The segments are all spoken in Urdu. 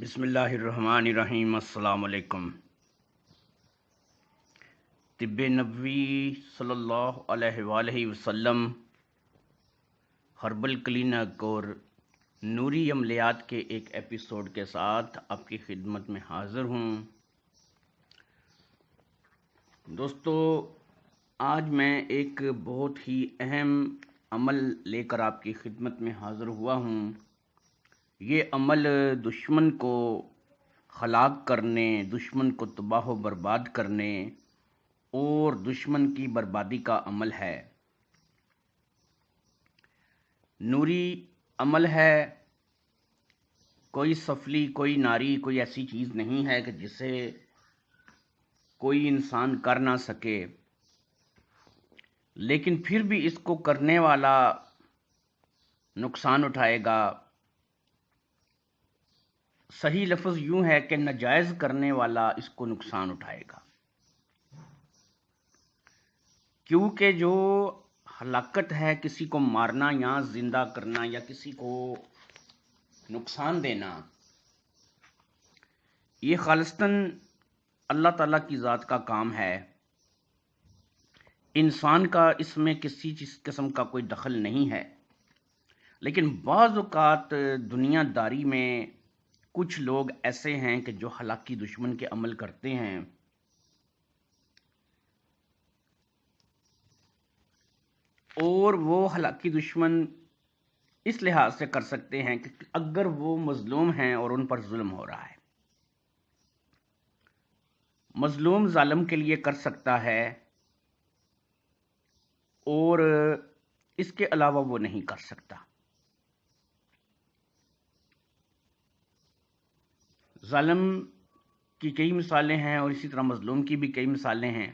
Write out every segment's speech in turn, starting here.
بسم اللہ الرحمن الرحیم۔ السلام علیکم۔ طب نبوی صلی اللہ علیہ وآلہ وسلم ہربل کلینک اور نوری عملیات کے ایک ایپیسوڈ کے ساتھ آپ کی خدمت میں حاضر ہوں۔ دوستو، آج میں ایک بہت ہی اہم عمل لے کر آپ کی خدمت میں حاضر ہوا ہوں۔ یہ عمل دشمن کو ہلاک کرنے، دشمن کو تباہ و برباد کرنے اور دشمن کی بربادی کا عمل ہے۔ نوری عمل ہے، کوئی سفلی، کوئی ناری، کوئی ایسی چیز نہیں ہے کہ جسے کوئی انسان کر نہ سکے، لیکن پھر بھی اس کو کرنے والا نقصان اٹھائے گا۔ صحیح لفظ یوں ہے کہ ناجائز کرنے والا اس کو نقصان اٹھائے گا، کیونکہ جو ہلاکت ہے، کسی کو مارنا یا زندہ کرنا یا کسی کو نقصان دینا، یہ خالصتاً اللہ تعالیٰ کی ذات کا کام ہے۔ انسان کا اس میں کسی قسم کا کوئی دخل نہیں ہے، لیکن بعض اوقات دنیا داری میں کچھ لوگ ایسے ہیں کہ جو ہلاکی دشمن کے عمل کرتے ہیں، اور وہ ہلاکی دشمن اس لحاظ سے کر سکتے ہیں کہ اگر وہ مظلوم ہیں اور ان پر ظلم ہو رہا ہے، مظلوم ظالم کے لیے کر سکتا ہے اور اس کے علاوہ وہ نہیں کر سکتا۔ ظالم کی کئی مثالیں ہیں اور اسی طرح مظلوم کی بھی کئی مثالیں ہیں۔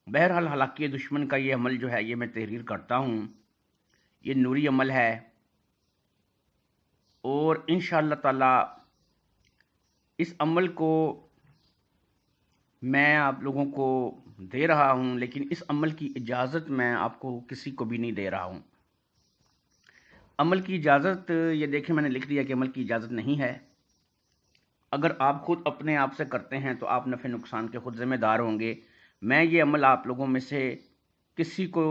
بہرحال ہلاکی دشمن کا یہ عمل جو ہے، یہ میں تحریر کرتا ہوں، یہ نوری عمل ہے، اور انشاءاللہ تعالی اس عمل کو میں آپ لوگوں کو دے رہا ہوں، لیکن اس عمل کی اجازت میں آپ کو کسی کو بھی نہیں دے رہا ہوں۔ عمل کی اجازت، یہ دیکھیں میں نے لکھ دیا کہ عمل کی اجازت نہیں ہے۔ اگر آپ خود اپنے آپ سے کرتے ہیں تو آپ نفع نقصان کے خود ذمہ دار ہوں گے۔ میں یہ عمل آپ لوگوں میں سے کسی کو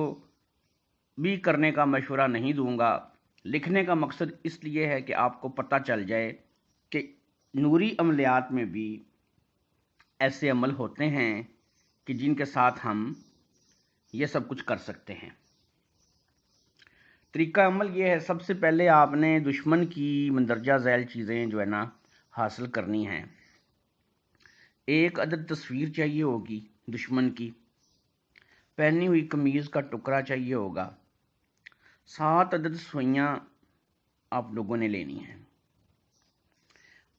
بھی کرنے کا مشورہ نہیں دوں گا۔ لکھنے کا مقصد اس لیے ہے کہ آپ کو پتہ چل جائے کہ نوری عملیات میں بھی ایسے عمل ہوتے ہیں کہ جن کے ساتھ ہم یہ سب کچھ کر سکتے ہیں۔ طریقہ عمل یہ ہے، سب سے پہلے آپ نے دشمن کی مندرجہ ذیل چیزیں جو ہے نا حاصل کرنی ہیں۔ ایک عدد تصویر چاہیے ہوگی دشمن کی، پہنی ہوئی قمیض کا ٹکڑا چاہیے ہوگا، 7 عدد سوئیاں آپ لوگوں نے لینی ہیں۔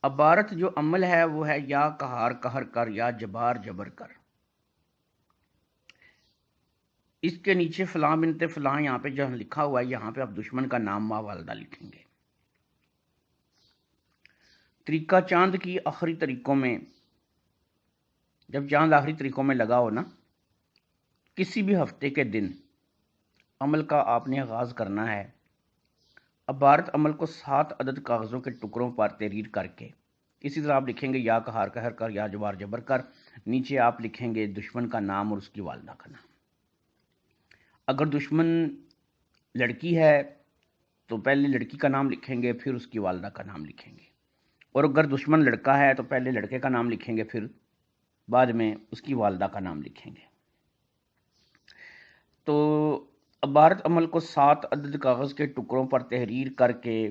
عبارت جو عمل ہے وہ ہے یا قہار قہر کر یا جبار جبر کر۔ اس کے نیچے فلاں بنت فلاں یہاں پہ جہاں لکھا ہوا ہے، یہاں پہ آپ دشمن کا نام ماں والدہ لکھیں گے۔ طریقہ چاند کی آخری طریقوں میں، جب چاند آخری طریقوں میں لگا ہو نا، کسی بھی ہفتے کے دن عمل کا آپ نے آغاز کرنا ہے۔ عبارت عمل کو 7 عدد کاغذوں کے ٹکڑوں پر تحریر کر کے، اسی طرح آپ لکھیں گے یا قہار قہر کر یا جبار جبر کر، نیچے آپ لکھیں گے دشمن کا نام اور اس کی والدہ کا نام۔ اگر دشمن لڑکی ہے تو پہلے لڑکی کا نام لکھیں گے، پھر اس کی والدہ کا نام لکھیں گے، اور اگر دشمن لڑکا ہے تو پہلے لڑکے کا نام لکھیں گے، پھر بعد میں اس کی والدہ کا نام لکھیں گے۔ تو عبارت عمل کو 7 عدد کاغذ کے ٹکڑوں پر تحریر کر کے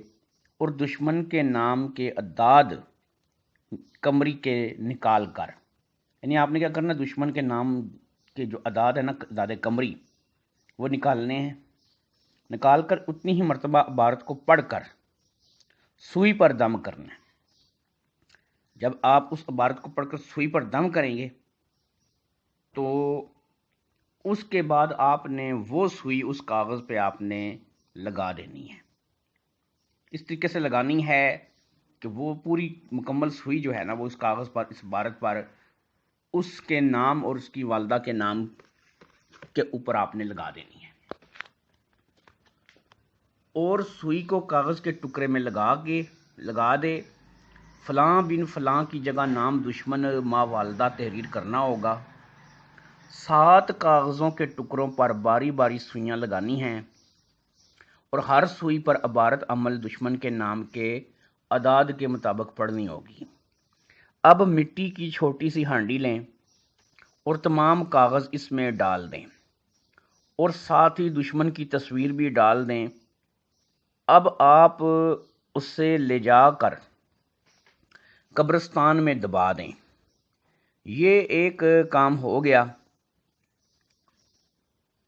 اور دشمن کے نام کے اعداد قمری کے نکال کر، یعنی آپ نے کیا کرنا، دشمن کے نام کے جو اعداد ہیں نا، اعداد قمری، وہ نکالنے ہیں۔ نکال کر اتنی ہی مرتبہ عبارت کو پڑھ کر سوئی پر دم کرنا ہے۔ جب آپ اس عبارت کو پڑھ کر سوئی پر دم کریں گے تو اس کے بعد آپ نے وہ سوئی اس کاغذ پہ آپ نے لگا دینی ہے۔ اس طریقے سے لگانی ہے کہ وہ پوری مکمل سوئی جو ہے نا، وہ اس کاغذ پر، اس عبارت پر، اس کے نام اور اس کی والدہ کے نام کے اوپر آپ نے لگا دینی ہے، اور سوئی کو کاغذ کے ٹکڑے میں لگا دے، فلاں بن فلاں کی جگہ نام دشمن ماں والدہ تحریر کرنا ہوگا، 7 کاغذوں کے ٹکڑوں پر باری باری سوئیاں لگانی ہیں اور ہر سوئی پر عبارت عمل دشمن کے نام کے اعداد کے مطابق پڑھنی ہوگی۔ اب مٹی کی چھوٹی سی ہانڈی لیں اور تمام کاغذ اس میں ڈال دیں اور ساتھ ہی دشمن کی تصویر بھی ڈال دیں۔ اب آپ اسے لے جا کر قبرستان میں دبا دیں۔ یہ ایک کام ہو گیا۔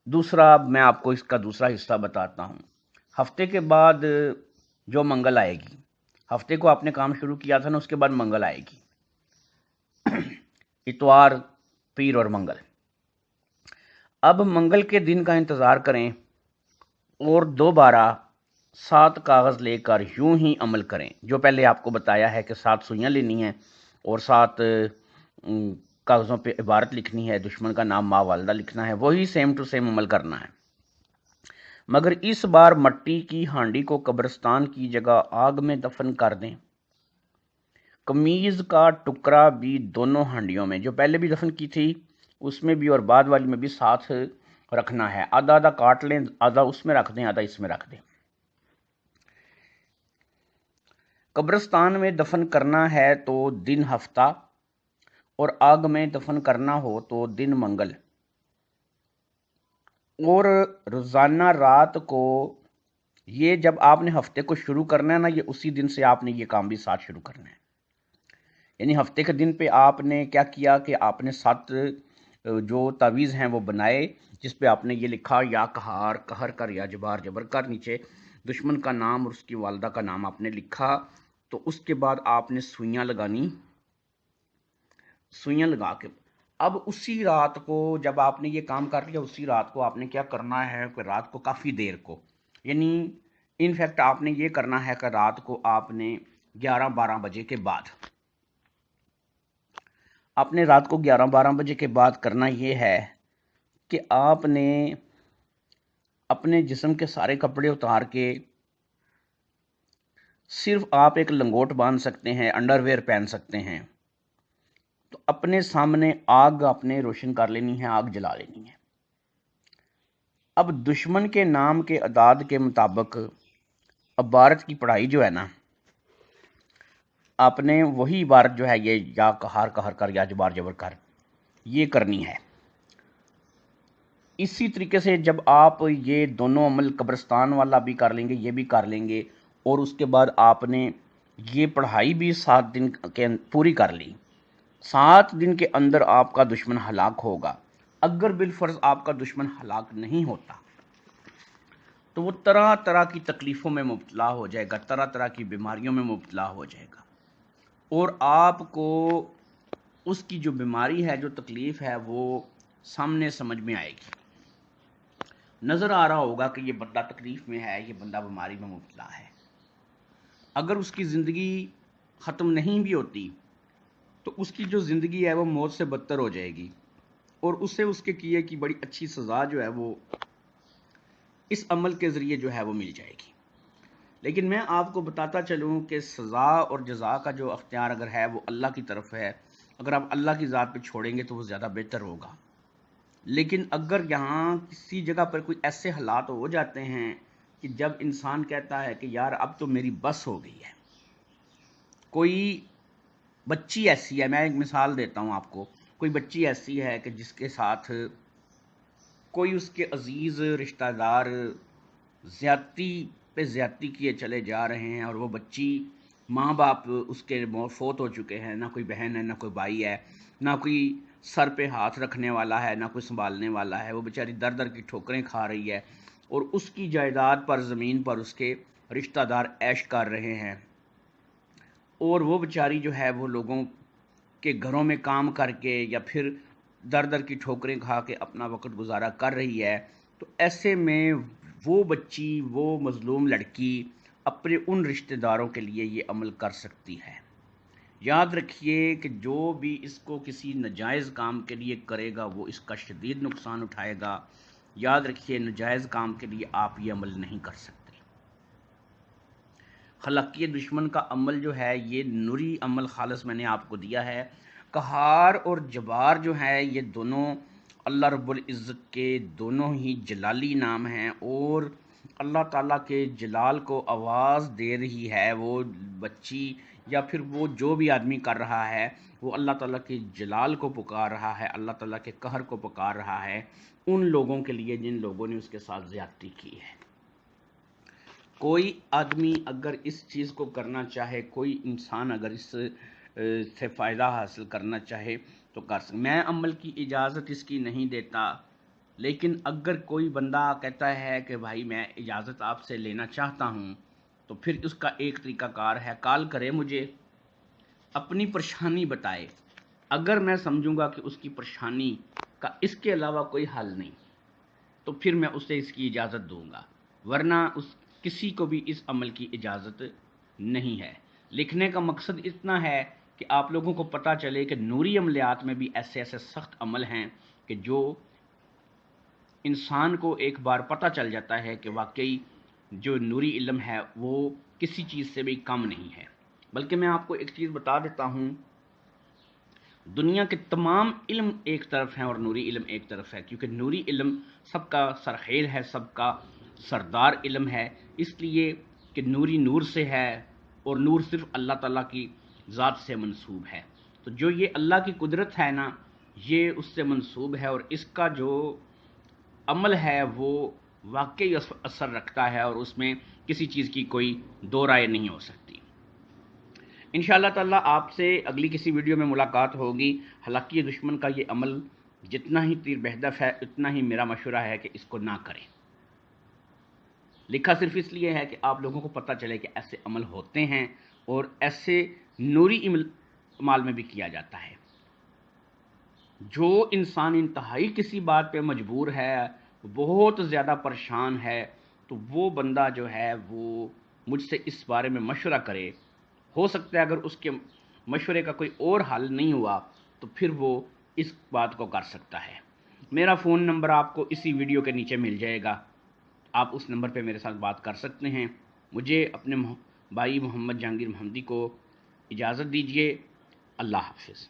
دوسرا میں آپ کو اس کا دوسرا حصہ بتاتا ہوں۔ ہفتے کے بعد جو منگل آئے گی، ہفتے کو آپ نے کام شروع کیا تھا نا، اس کے بعد منگل آئے گی، اتوار، پیر اور منگل۔ اب منگل کے دن کا انتظار کریں اور دوبارہ 7 کاغذ لے کر یوں ہی عمل کریں جو پہلے آپ کو بتایا ہے کہ 7 سوئیاں لینی ہیں اور 7 کاغذوں پہ عبارت لکھنی ہے، دشمن کا نام ماں والدہ لکھنا ہے، وہی سیم ٹو سیم عمل کرنا ہے، مگر اس بار مٹی کی ہانڈی کو قبرستان کی جگہ آگ میں دفن کر دیں۔ قمیض کا ٹکڑا بھی دونوں ہانڈیوں میں، جو پہلے بھی دفن کی تھی اس میں بھی اور بعد والی میں بھی ساتھ رکھنا ہے، آدھا آدھا کاٹ لیں، آدھا اس میں رکھ دیں، آدھا اس میں رکھ دیں۔ قبرستان میں دفن کرنا ہے تو دن ہفتہ اور آگ میں دفن کرنا ہو تو دن منگل، اور روزانہ رات کو، یہ جب آپ نے ہفتے کو شروع کرنا ہے نا، یہ اسی دن سے آپ نے یہ کام بھی ساتھ شروع کرنا ہے۔ یعنی ہفتے کے دن پہ آپ نے کیا کیا کہ آپ نے 7 جو تعویذ ہیں وہ بنائے، جس پہ آپ نے یہ لکھا یا قہار، قہر کر یا جبار، جبر کر، نیچے دشمن کا نام اور اس کی والدہ کا نام آپ نے لکھا۔ تو اس کے بعد آپ نے سوئیاں لگانی، سوئیاں لگا کے اب اسی رات کو جب آپ نے یہ کام کر لیا، اسی رات کو آپ نے کیا کرنا ہے کہ رات کو کافی دیر کو، یعنی انفیکٹ آپ نے یہ کرنا ہے کہ رات کو آپ نے 11-12 بجے کے بعد، آپ نے رات کو 11-12 بجے کے بعد کرنا یہ ہے کہ آپ نے اپنے جسم کے سارے کپڑے اتار کے صرف آپ ایک لنگوٹ باندھ سکتے ہیں، انڈر ویئر پہن سکتے ہیں، تو اپنے سامنے آگ اپنے روشن کر لینی ہے، آگ جلا لینی ہے۔ اب دشمن کے نام کے اعداد کے مطابق عبارت کی پڑھائی جو ہے نا، آپ نے وہی عبارت جو ہے یہ یا قہار، قہر کر یا جبار، جبر کر، یہ کرنی ہے۔ اسی طریقے سے جب آپ یہ دونوں عمل قبرستان والا بھی کر لیں گے، یہ بھی کر لیں گے، اور اس کے بعد آپ نے یہ پڑھائی بھی 7 دن کے پوری کر لی، 7 دن کے اندر آپ کا دشمن ہلاک ہوگا۔ اگر بالفرض آپ کا دشمن ہلاک نہیں ہوتا تو وہ طرح طرح کی تکلیفوں میں مبتلا ہو جائے گا، طرح طرح کی بیماریوں میں مبتلا ہو جائے گا، اور آپ کو اس کی جو بیماری ہے، جو تکلیف ہے، وہ سامنے سمجھ میں آئے گی، نظر آ رہا ہوگا کہ یہ بندہ تکلیف میں ہے، یہ بندہ بیماری میں مبتلا ہے۔ اگر اس کی زندگی ختم نہیں بھی ہوتی تو اس کی جو زندگی ہے وہ موت سے بدتر ہو جائے گی، اور اسے اس کے کیے کی بڑی اچھی سزا جو ہے وہ اس عمل کے ذریعے جو ہے وہ مل جائے گی۔ لیکن میں آپ کو بتاتا چلوں کہ سزا اور جزا کا جو اختیار اگر ہے وہ اللہ کی طرف ہے، اگر آپ اللہ کی ذات پہ چھوڑیں گے تو وہ زیادہ بہتر ہوگا۔ لیکن اگر یہاں کسی جگہ پر کوئی ایسے حالات ہو جاتے ہیں کہ جب انسان کہتا ہے کہ یار اب تو میری بس ہو گئی ہے، کوئی بچی ایسی ہے، میں ایک مثال دیتا ہوں آپ کو، کوئی بچی ایسی ہے کہ جس کے ساتھ کوئی اس کے عزیز رشتہ دار زیادتی پہ زیادتی کیے چلے جا رہے ہیں، اور وہ بچی، ماں باپ اس کے فوت ہو چکے ہیں، نہ کوئی بہن ہے، نہ کوئی بھائی ہے، نہ کوئی سر پہ ہاتھ رکھنے والا ہے، نہ کوئی سنبھالنے والا ہے، وہ بیچاری در در کی ٹھوکریں کھا رہی ہے، اور اس کی جائیداد پر، زمین پر اس کے رشتہ دار عیش کر رہے ہیں، اور وہ بیچاری جو ہے وہ لوگوں کے گھروں میں کام کر کے یا پھر در در کی ٹھوکریں کھا کے اپنا وقت گزارا کر رہی ہے۔ تو ایسے میں وہ بچی، وہ مظلوم لڑکی اپنے ان رشتہ داروں کے لیے یہ عمل کر سکتی ہے۔ یاد رکھیے کہ جو بھی اس کو کسی ناجائز کام کے لیے کرے گا وہ اس کا شدید نقصان اٹھائے گا۔ یاد رکھیے ناجائز کام کے لیے آپ یہ عمل نہیں کر سکتے۔ خلقی دشمن کا عمل جو ہے یہ نوری عمل خالص میں نے آپ کو دیا ہے۔ قہار اور جبار جو ہے یہ دونوں اللہ رب العزت کے دونوں ہی جلالی نام ہیں، اور اللہ تعالیٰ کے جلال کو آواز دے رہی ہے وہ بچی یا پھر وہ جو بھی آدمی کر رہا ہے، وہ اللہ تعالیٰ کے جلال کو پکار رہا ہے، اللہ تعالیٰ کے قہر کو پکار رہا ہے ان لوگوں کے لیے جن لوگوں نے اس کے ساتھ زیادتی کی ہے۔ کوئی آدمی اگر اس چیز کو کرنا چاہے، کوئی انسان اگر اس سے فائدہ حاصل کرنا چاہے تو کر سکتے۔ میں عمل کی اجازت اس کی نہیں دیتا، لیکن اگر کوئی بندہ کہتا ہے کہ بھائی میں اجازت آپ سے لینا چاہتا ہوں، تو پھر اس کا ایک طریقہ کار ہے، کال کرے مجھے، اپنی پریشانی بتائے۔ اگر میں سمجھوں گا کہ اس کی پریشانی کا اس کے علاوہ کوئی حل نہیں، تو پھر میں اسے اس کی اجازت دوں گا، ورنہ کسی کو بھی اس عمل کی اجازت نہیں ہے۔ لکھنے کا مقصد اتنا ہے کہ آپ لوگوں کو پتہ چلے کہ نوری عملیات میں بھی ایسے ایسے سخت عمل ہیں کہ جو انسان کو ایک بار پتہ چل جاتا ہے کہ واقعی جو نوری علم ہے وہ کسی چیز سے بھی کم نہیں ہے۔ بلکہ میں آپ کو ایک چیز بتا دیتا ہوں، دنیا کے تمام علم ایک طرف ہیں اور نوری علم ایک طرف ہے، کیونکہ نوری علم سب کا سرخیل ہے، سب کا سردار علم ہے، اس لیے کہ نوری نور سے ہے، اور نور صرف اللہ تعالیٰ کی ذات سے منسوب ہے۔ تو جو یہ اللہ کی قدرت ہے نا، یہ اس سے منسوب ہے، اور اس کا جو عمل ہے وہ واقعی اثر رکھتا ہے، اور اس میں کسی چیز کی کوئی دو رائے نہیں ہو سکتی۔ انشاءاللہ تعالیٰ آپ سے اگلی کسی ویڈیو میں ملاقات ہوگی۔ حلقی دشمن کا یہ عمل جتنا ہی تیر بہدف ہے، اتنا ہی میرا مشورہ ہے کہ اس کو نہ کریں۔ لکھا صرف اس لیے ہے کہ آپ لوگوں کو پتہ چلے کہ ایسے عمل ہوتے ہیں، اور ایسے نوری عمل میں بھی کیا جاتا ہے۔ جو انسان انتہائی کسی بات پہ مجبور ہے، بہت زیادہ پریشان ہے، تو وہ بندہ جو ہے وہ مجھ سے اس بارے میں مشورہ کرے۔ ہو سکتا ہے اگر اس کے مشورے کا کوئی اور حل نہیں ہوا تو پھر وہ اس بات کو کر سکتا ہے۔ میرا فون نمبر آپ کو اسی ویڈیو کے نیچے مل جائے گا، آپ اس نمبر پہ میرے ساتھ بات کر سکتے ہیں۔ مجھے اپنے بھائی محمد جہانگیر محمدی کو اجازت دیجیے۔ اللہ حافظ۔